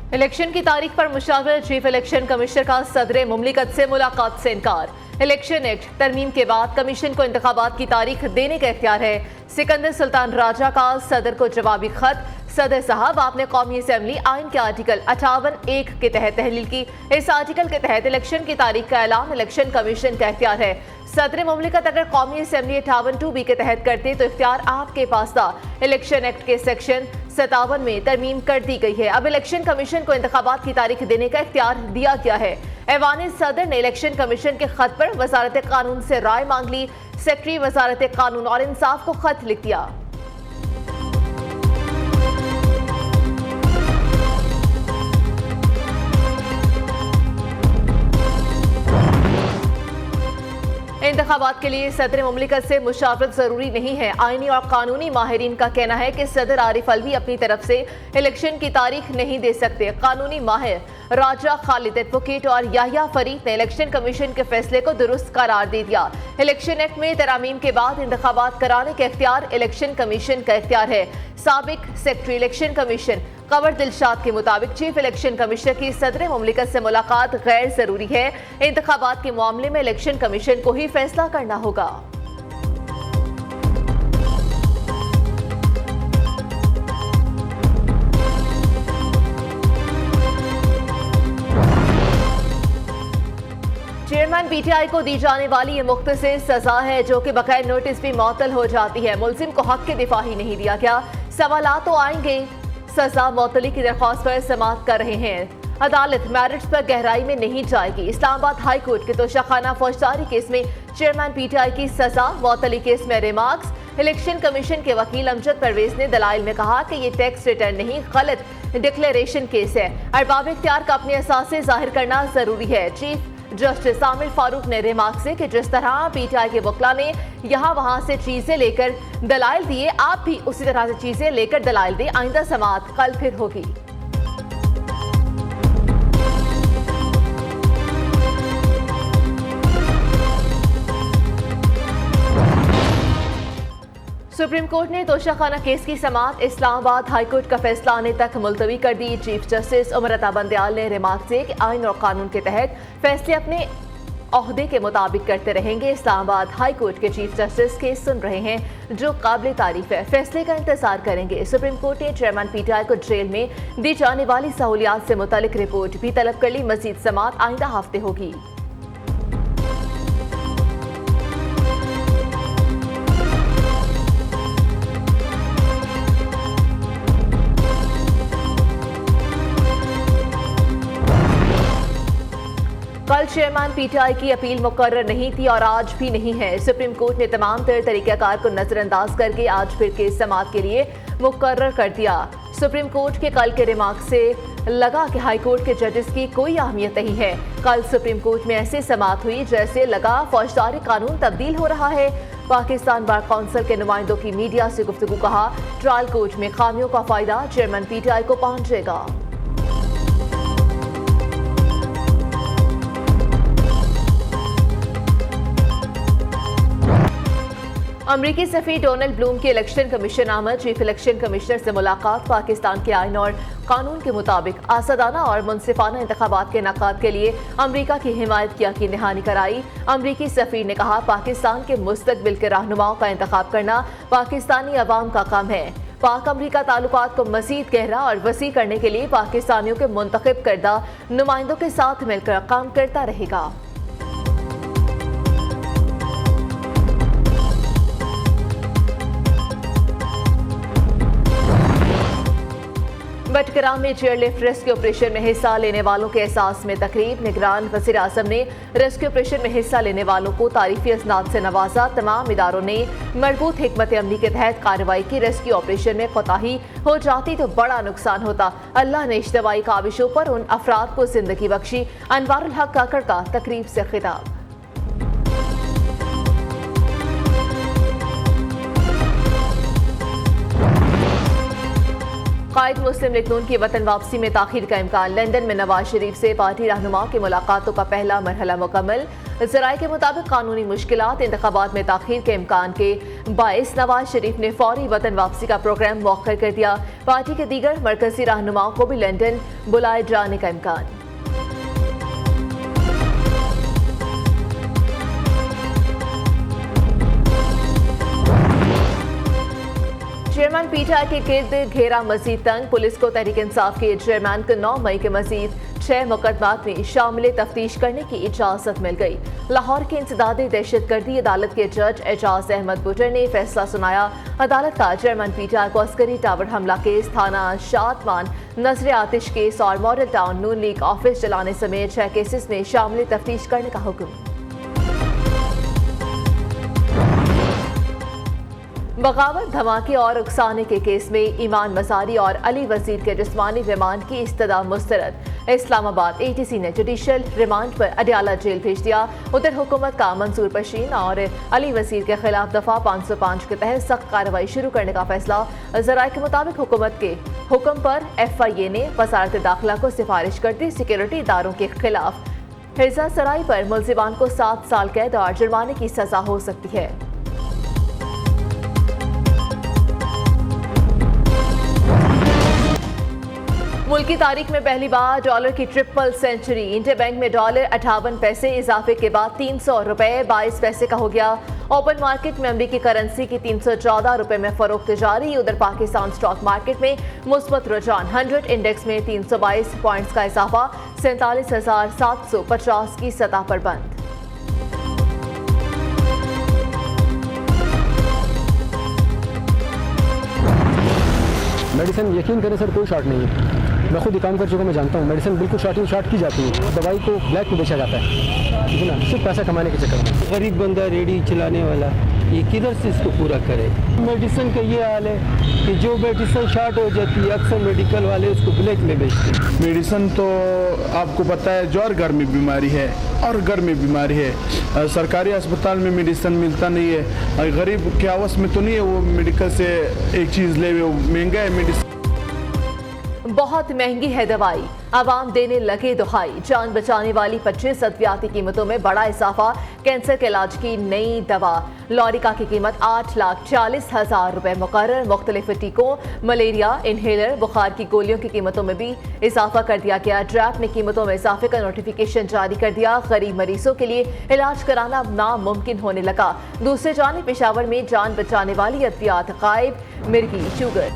Election की तारीख पर मुशावरत, चीफ इलेक्शन कमिश्नर का सदर मुमलिकत से मुलाकात से इनकार। इलेक्शन एक्ट तरमीम के बाद कमीशन को इंतखाबात की तारीख देने का इख्तियार है। सिकंदर सुल्तान राजा का सदर को जवाबी खत। सदर साहब, आपने कौमी असेंबली आइन के आर्टिकल 58(1) के तहत तहलील की। इस आर्टिकल के तहत इलेक्शन की तारीख का ऐलान इलेक्शन कमीशन का इख्तियार है। सदर मुमलिकत अगर कौमी असेंबली 58(2) के तहत करते तो इख्तियार आपके पास था। इलेक्शन एक्ट के सेक्शन 57 में तरमीम कर दी गई है। अब इलेक्शन कमीशन को इंतखाबात की तारीख देने का इख्तियार दिया गया है। ऐवान सदर ने इलेक्शन कमीशन के खत पर वजारत कानून से राय मांग ली। सेक्रेटरी वजारत कानून और इंसाफ को खत लिख दिया। इंतखाबात के लिए सदर मुमलिकत से मुशावरत जरूरी नहीं है। आईनी और कानूनी माहिरीन का कहना है कि सदर आरिफ अलवी अपनी तरफ से इलेक्शन की तारीख नहीं दे सकते। कानूनी माहिर राजा खालिद एडवोकेट और याहिया फरीद ने इलेक्शन कमीशन के फैसले को दुरुस्त करार दे दिया। इलेक्शन एक्ट में तरामीम के बाद इंतखाबात कराने का इख्तियार इलेक्शन कमीशन का इख्तियार है। साबिक सेक्रेटरी इलेक्शन कमीशन कमर दिलशाद के मुताबिक चीफ इलेक्शन कमिश्नर की सदर मुमलिकत से मुलाकात गैर जरूरी है। इंतखाबात के मामले में इलेक्शन कमीशन को ही फैसला करना होगा। चेयरमैन पीटीआई को दी जाने वाली ये मुख्तसर सजा है जो कि बगैर नोटिस भी मअतल हो जाती है। मुलजिम को हक के दिफा ही नहीं दिया गया। सवालात तो आएंगे। सजा मअतली की दरख्वास्त पर समाअत कर रहे हैं। अदालत मैरिट्स पर गहराई में नहीं जाएगी। इस्लामाबाद हाई कोर्ट के तोशाखाना फौजदारी केस में चेयरमैन पीटीआई की सजा, मअतली केस में रिमार्क्स। इलेक्शन कमीशन के वकील अमजद परवेज ने दलाइल में कहा कि ये टैक्स रिटर्न नहीं, गलत डिक्लेरेशन केस है। अरबाब इख्तियार का अपने असासे जाहिर करना जरूरी है। चीफ जस्टिस आमिर फारूक ने रिमार्क से कि जिस तरह पीटीआई के वकला ने यहाँ वहाँ से चीजें लेकर दलाइल दिए, आप भी उसी तरह से चीजें लेकर दलाइल दें। आइंदा समाअत कल फिर होगी। सुप्रीम कोर्ट ने तोशाखाना केस की समाअत इस्लामाबाद हाई कोर्ट का फैसला आने तक मुलतवी कर दी। चीफ जस्टिस उमर अता बंदयाल ने रिमार्क से कि आइन और कानून के तहत फैसले अपने ओहदे के मुताबिक करते रहेंगे। इस्लामाबाद हाई कोर्ट के चीफ जस्टिस केस सुन रहे हैं जो काबिल तारीफ है। फैसले का इंतजार करेंगे। सुप्रीम कोर्ट ने चेयरमैन पीटीआई को जेल में दी जाने वाली सहूलियात से मुतालिक रिपोर्ट भी तलब कर ली। मजीद समाअत आइंदा हफ्ते होगी। कल चेयरमैन पीटीआई की अपील मुकर्रर नहीं थी और आज भी नहीं है। सुप्रीम कोर्ट ने तमाम तर तरीक़ाकार को नजरअंदाज करके आज फिर केस समाअत के लिए मुकर्रर कर दिया। सुप्रीम कोर्ट के कल के रिमार्क से लगा कि हाई कोर्ट के जजेस की कोई अहमियत नहीं है। कल सुप्रीम कोर्ट में ऐसी समाअत हुई जैसे लगा फौजदारी कानून तब्दील हो रहा है। पाकिस्तान बार कौंसिल के नुमाइंदों की मीडिया से गुफ्तगू, कहा ट्रायल कोर्ट में खामियों का फायदा चेयरमैन पीटीआई को पहुंचेगा। अमरीकी सफीर डोनाल्ड ब्लूम की इलेक्शन कमीशन आमद। चीफ इलेक्शन कमिश्नर से मुलाकात। पाकिस्तान के आइन और कानून के मुताबिक आसादाना और मुनसिफाना इंतखाबात के इनेकाद के लिए अमरीका की हिमायत की यकीन दहानी कराई। अमरीकी सफीर ने कहा पाकिस्तान के मुस्तकबिल के रहनुमाओं का इंतखाब करना पाकिस्तानी अवाम का काम है। पाक अमरीका ताल्लुकात को मजीद गहरा और वसी करने के लिए पाकिस्तानियों के मुंतखब करदा नुमाइंदों के साथ मिलकर काम करता रहेगा। बटकराम में चेयरलिफ्ट रेस्क्यू ऑपरेशन में हिस्सा लेने वालों के एहसास में तकरीब। निगरान वज़ीर आज़म ने रेस्क्यू ऑपरेशन में हिस्सा लेने वालों को तारीफी असनाद से नवाजा। तमाम इदारों ने मजबूत हिकमत अमली के तहत कार्रवाई की। रेस्क्यू ऑपरेशन में कोताही हो जाती तो बड़ा नुकसान होता। अल्लाह ने इज्तमाई काविशों पर उन अफराद को जिंदगी बख्शी। अनवारुल हक काकड़ का तकरीब से खिताब। कायद मुस्लिम लीग नून की वतन वापसी में ताखीर का इम्कान। लंदन में नवाज शरीफ से पार्टी रहनुमाओं की मुलाकातों का पहला मरहला मुकम्मल। ज़राए के मुताबिक कानूनी मुश्किलात इंतखाबात में ताखीर के इम्कान के बाइस नवाज शरीफ ने फौरी वतन वापसी का प्रोग्राम मौखर कर दिया। पार्टी के दीगर मरकजी रहनुमाओं को भी लंदन बुलाए जाने का इम्कान। चेयरमैन पीटीआई के गिर्द घेरा मजीद तंग। पुलिस को तहरीक इंसाफ के चेयरमैन को 9 मई के मजीद 6 मुकदमात में शामिल तफ्तीश करने की इजाजत मिल गई। लाहौर की इंसदादी दहशतगर्दी अदालत के जज एजाज अहमद बुटर ने फैसला सुनाया। अदालत का चेयरमैन पीटीआई को अस्करी टावर हमला केस, थाना शादमान नजर आतिश केस और मॉडल टाउन नून लीग ऑफिस जलाने समेत 6 केसेस में शामिल तफ्तीश करने का हुक्म। बगावत, धमाके और उकसाने के केस में ईमान मजारी और अली वजीर के जिस्मानी रिमांड की इस्तदा मुस्तरद। इस्लामाबाद एटीसी ने जुडिशल रिमांड पर अडयाला जेल भेज दिया। उधर हुकूमत का मंसूर पशीन और अली वजीर के खिलाफ दफा 505 के तहत सख्त कार्रवाई शुरू करने का फैसला। ज़राए के मुताबिक हुकूमत के हुक्म पर FIA ने वजारत दाखिला को सिफारिश कर दी। सिक्योरिटी इदारों के खिलाफ हिर्जा सराई पर मुलजिमान को 7 साल कैद और जुर्माने की सजा हो सकती है। मुल्क की तारीख में पहली बार डॉलर की ट्रिपल सेंचुरी। इंडियन बैंक में डॉलर 58 पैसे इजाफे के बाद 300 रुपए 22 पैसे का हो गया। ओपन मार्केट में अमरीकी करेंसी की 314 रुपए में फरोख्त जारी। उधर पाकिस्तान स्टॉक मार्केट में मुस्बत रुझान। 100 इंडेक्स में 322 पॉइंट्स का इजाफा 47,750 की सतह पर बंद। मेडिसिन यकीन करें सर, कोई शॉर्ट नहीं है। मैं खुद ही काम कर चुका, मैं जानता हूँ मेडिसिन बिल्कुल शॉर्ट की जाती है। दवाई को ब्लैक में बेचा जाता है, ठीक है ना, सिर्फ पैसा कमाने के चक्कर में। गरीब बंदा रेडी चलाने वाला ये किधर से इसको पूरा करे। मेडिसिन का ये हाल है कि जो मेडिसिन शॉर्ट हो जाती है अक्सर मेडिकल वाले उसको ब्लैक में बेचते हैं। मेडिसिन तो आपको पता है ज्वर गर्मी बीमारी है और गर्मी बीमारी है। सरकारी अस्पताल में मेडिसिन मिलता नहीं है। गरीब के आवास में तो नहीं है वो मेडिकल से एक चीज़ ले, वो महंगा है मेडिसिन। बहुत महंगी है दवाई, आवाम देने लगे दुहाई। जान बचाने वाली 25 अद्वियाती कीमतों में बड़ा इजाफा। कैंसर के इलाज की नई दवा लॉरिका की कीमत 8,40,000 रुपए मुकर्रर। मुख्तलिफ टीकों, मलेरिया, इनहेलर, बुखार की गोलियों की कीमतों में भी इजाफा कर दिया गया। ड्रैप ने कीमतों में इजाफे का नोटिफिकेशन जारी कर दिया। गरीब मरीजों के लिए इलाज कराना नामुमकिन होने लगा। दूसरे जानिब पेशावर में जान बचाने वाली अद्वियात गायब। मिर्गी, शुगर,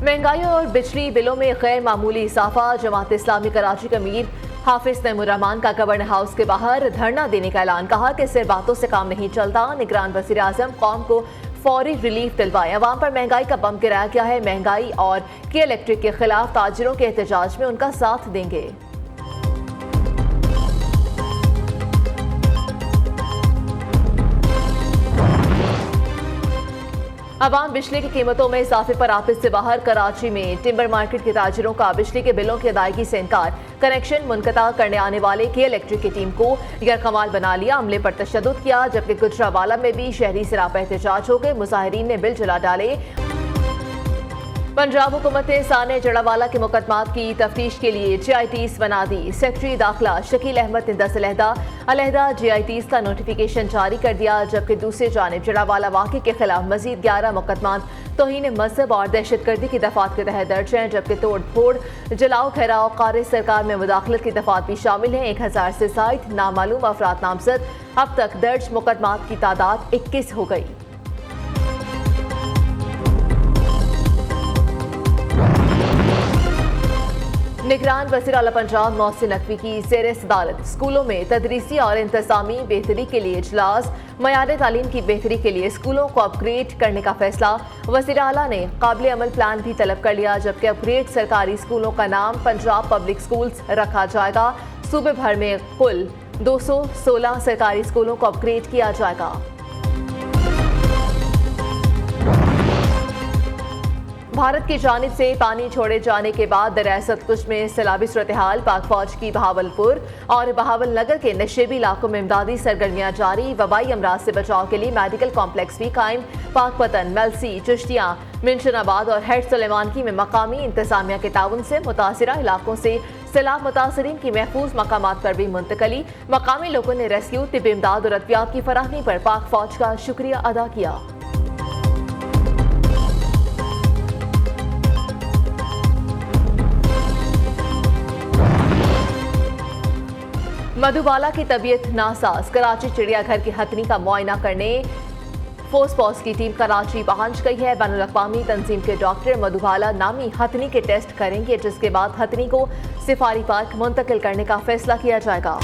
महंगाई और बिजली बिलों में गैर मामूली इजाफा। जमात इस्लामी कराची के अमीर हाफिज तैमूर-रहमान का गवर्नर हाउस के बाहर धरना देने का ऐलान। कहा कि सिर्फ बातों से काम नहीं चलता। निगरान वज़ीर आज़म कौम को फौरी रिलीफ दिलवाएं। अवाम पर महंगाई का बम गिराया गया है। महंगाई और के इलेक्ट्रिक के खिलाफ ताजिरों के एहतजाज में उनका साथ देंगे। अवाम बिजली की कीमतों में इजाफे पर आफिस से बाहर। कराची में टिम्बर मार्केट के ताजिरों का बिजली के बिलों की अदायगी से इनकार। कनेक्शन मुनक़ता करने आने वाले के इलेक्ट्रिक की टीम को यरकमाल बना लिया। अमले पर तशद्दुद किया। जबकि गुजरावाला में भी शहरी सरापा एहतजाज हो गए। मुजाहिरीन ने बिल जला डाले। पंजाब हुकूमत ने साने जड़ावाला के मुकदमात की तफ्तीश के लिए GITs बना दी। सेक्रेटरी दाखिला शकील अहमद ने 10 अलहदा GITs का नोटिफिकेशन जारी कर दिया। जबकि दूसरी जानिब जड़ावाला वाक़े के खिलाफ मजीद 11 मुकदमात तौहीन मजहब और दहशतगर्दी की दफात के तहत दर्ज हैं। जबकि तोड़ फोड़, जलाओ खहराव, कारी सरकार में मुदाखलत की दफात भी शामिल हैं। 1000 से ज़ायद नामालूम अफराद नामजद। अब तक दर्ज मुकदमात की तादाद 21 हो गई। निगरान वज़ीर आला पंजाब मोहसिन नकवी की ज़ेर सदारत स्कूलों में तदरीसी और इंतज़ामी बेहतरी के लिए इजलास। मयार तालीम की बेहतरी के लिए स्कूलों को अपग्रेड करने का फैसला। वज़ीर आला ने काबिल अमल प्लान भी तलब कर लिया। जबकि अपग्रेड सरकारी स्कूलों का नाम पंजाब पब्लिक स्कूल्स रखा जाएगा। सूबे भर में कुल 216 सरकारी स्कूलों को अपग्रेड किया जाएगा। भारत की जानिब से पानी छोड़े जाने के बाद दरियासत कुछ में सैलाबी सूरत-ए-हाल। पाक फौज की बहावलपुर और बहावलनगर के नशेबी इलाकों में इमदादी सरगर्मियां जारी। वबाई अमराज से बचाव के लिए मेडिकल कॉम्प्लेक्स भी कायम। पाकपतन, मलसी, चिश्तियां, मिंशनाबाद और हेड सुलेमानकी में मकामी इंतजामिया के ताउन से मुतासिरा इलाकों से सैलाब मुतासरीन की महफूज मकामात पर भी मुंतकली। मकामी लोगों ने रेस्क्यू, तिब्बी इमदाद और अद्वियात की फराहमी पर पाक फौज का शुक्रिया अदा किया। मधुबाला की तबीयत नासाज। कराची चिड़ियाघर की हथनी का मुआयना करने फोर्स की टीम कराची पहुंच गई है। बैनुल अक़वामी तंजीम के डॉक्टर मधुबाला नामी हथनी के टेस्ट करेंगे, जिसके बाद हथनी को सिफारी पार्क मुंतकिल करने का फैसला किया जाएगा।